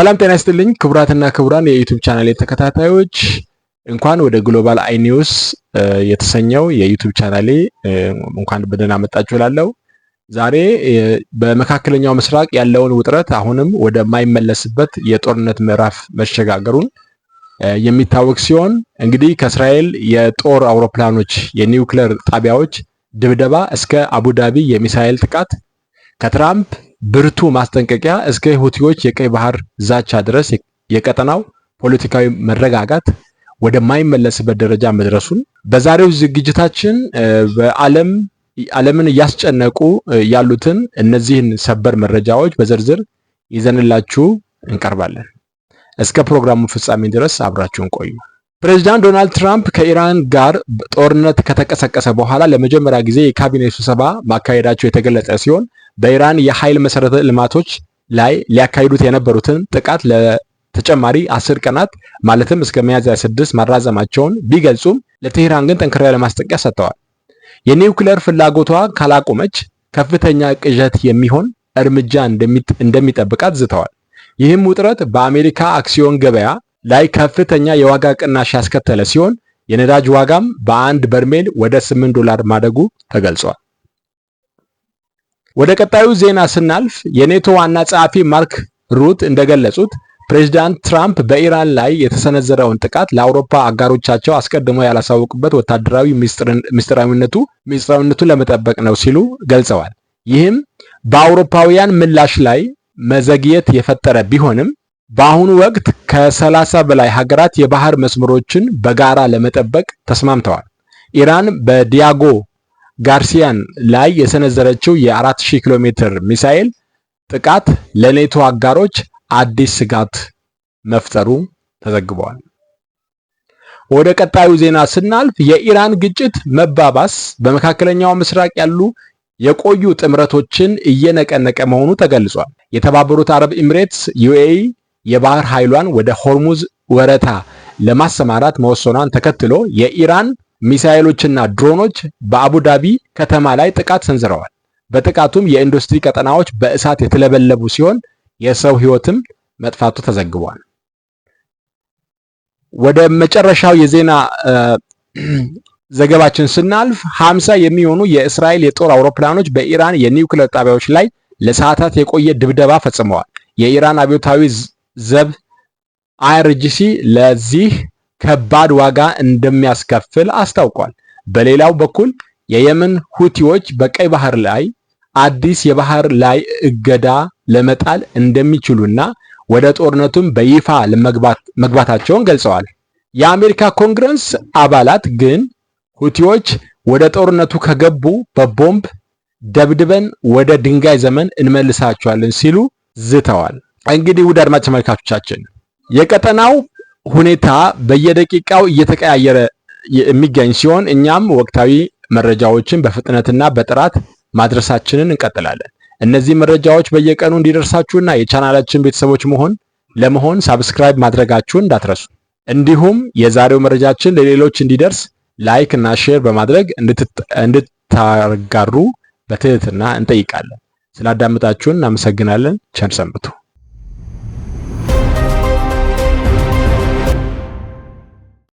ሰላም ጤና ይስጥልኝ ክቡራትና ክቡራን የዩቲዩብ ቻናሌ ተከታታዮች እንኳን ወደ ግሎባል አይ ኒውስ የተሰኘው የዩቲዩብ ቻናሌ እንኳን በደህና መጣችሁ እላለሁ። ዛሬ በመካከለኛው ምስራቅ ያለውን ውጥረት አሁንም ወደ ማይመለስበት የጦርነት ምዕራፍ መሸጋገሩን የሚታወቅ ሲሆን እንግዲህ ከእስራኤል የጦር አውሮፕላኖች የኒውክሌር ጣቢያዎች ድብደባ እስከ አቡዳቢ የሚሳኤል ጥቃት ከትራምፕ ብርቱ ማስጠንቀቂያ እስከ ሁቲዎች የቀይ ባህር ዛቻ ድረስ የቀጠናው ፖለቲካዊ መረጋጋት ወደ ማይመለስበት ደረጃ መድረሱን በዛሬው ዝግጅታችን ዓለምን እያስጨነቁ ያሉትን እነዚህን ሰበር መረጃዎች በዝርዝር ይዘንላችሁ እንቀርባለን። እስከ ፕሮግራሙ ፍጻሜ ድረስ አብራችሁን ቆዩ። ፕሬዝዳንት ዶናልድ ትራምፕ ከኢራን ጋር ጦርነት ከተቀሰቀሰ በኋላ ለመጀመሪያ ጊዜ የካቢኔ ስብሰባ ማካሄዳቸው የተገለጸ ሲሆን በኢራን የኃይል መሰረተ ልማቶች ላይ ሊያካሂዱት የነበሩትን ጥቃት ለተጨማሪ 10 ቀናት ማለትም እስከ ሚያዝያ 6 ማራዘማቸውን ቢገልጹም ለቴህራን ግን ጠንከር ያለ ማስጠንቀቂያ ሰጥተዋል። የኒውክሌር ፍላጎቷ ካላቆመች ከፍተኛ ቅዠት የሚሆን እርምጃ እንደሚጠብቃት ዝተዋል። ይህም ውጥረት በአሜሪካ አክሲዮን ገበያ ላይ ከፍተኛ የዋጋ ቅናሽ ያስከተለ ሲሆን የነዳጅ ዋጋም በአንድ በርሜል ወደ $8 ማደጉ ተገልጿል። ወደ ቀጣዩ ዜና ስናልፍ የኔቶ ዋና ጸሐፊ ማርክ ሩት እንደገለጹት ፕሬዝዳንት ትራምፕ በኢራን ላይ የተሰነዘረውን ጥቃት ለአውሮፓ አጋሮቻቸው አስቀድመው ያላሳወቁበት ወታደራዊ ሚስጥራዊነቱን ለመጠበቅ ነው ሲሉ ገልጸዋል። ይህም በአውሮፓውያን ምላሽ ላይ መዘግየት የፈጠረ ቢሆንም በአሁኑ ወቅት ከ30 በላይ ሀገራት የባህር መስመሮችን በጋራ ለመጠበቅ ተስማምተዋል። ኢራን በዲያጎ ጋርሲያን ላይ የሰነዘረችው የ4000 ኪሎ ሜትር ሚሳኤል ጥቃት ለኔቶ አጋሮች አዲስ ስጋት መፍጠሩ ተዘግቧል። ወደ ቀጣዩ ዜና ስናልፍ የኢራን ግጭት መባባስ በመካከለኛው ምስራቅ ያሉ የቆዩ ጥምረቶችን እየነቀነቀ መሆኑ ተገልጿል። የተባበሩት አረብ ኤሚሬትስ ዩኤኢ የባህር ኃይሏን ወደ ሆርሙዝ ወረታ ለማሰማራት መወሰኗን ተከትሎ የኢራን ሚሳኤሎችና ድሮኖች በአቡዳቢ ከተማ ላይ ጥቃት ሰንዝረዋል። በጥቃቱም የኢንዱስትሪ ቀጠናዎች በእሳት የተለበለቡ ሲሆን የሰው ሕይወትም መጥፋቱ ተዘግቧል። ወደ መጨረሻው የዜና ዘገባችን ስናልፍ 50 የሚሆኑ የእስራኤል የጦር አውሮፕላኖች በኢራን የኒውክሌር ጣቢያዎች ላይ ለሰዓታት የቆየ ድብደባ ፈጽመዋል። የኢራን አብዮታዊ ዘብ አይአርጂሲ ለዚህ ከባድ ዋጋ እንደሚያስከፍል አስታውቋል። በሌላው በኩል የየመን ሁቲዎች በቀይ ባህር ላይ አዲስ የባህር ላይ እገዳ ለመጣል እንደሚችሉና ወደ ጦርነቱም በይፋ መግባታቸውን ገልጸዋል። የአሜሪካ ኮንግረስ አባላት ግን ሁቲዎች ወደ ጦርነቱ ከገቡ በቦምብ ደብድበን ወደ ድንጋይ ዘመን እንመልሳቸዋለን ሲሉ ዝተዋል። እንግዲህ ውድ አድማጭ ተመልካቾቻችን የቀጠናው ሁኔታ በየደቂቃው እየተቀያየረ የሚገኝ ሲሆን እኛም ወቅታዊ መረጃዎችን በፍጥነትና በጥራት ማድረሳችንን እንቀጥላለን። እነዚህ መረጃዎች በየቀኑ እንዲደርሳችሁና የቻናላችን ቤተሰቦች ለመሆን ሳብስክራይብ ማድረጋችሁን እንዳትረሱ። እንዲሁም የዛሬው መረጃችን ለሌሎች እንዲደርስ ላይክ እና ሼር በማድረግ እንድታጋሩ በትህትና እንጠይቃለን። ስላዳመጣችሁን እናመሰግናለን። ቸር ሰንብቱ።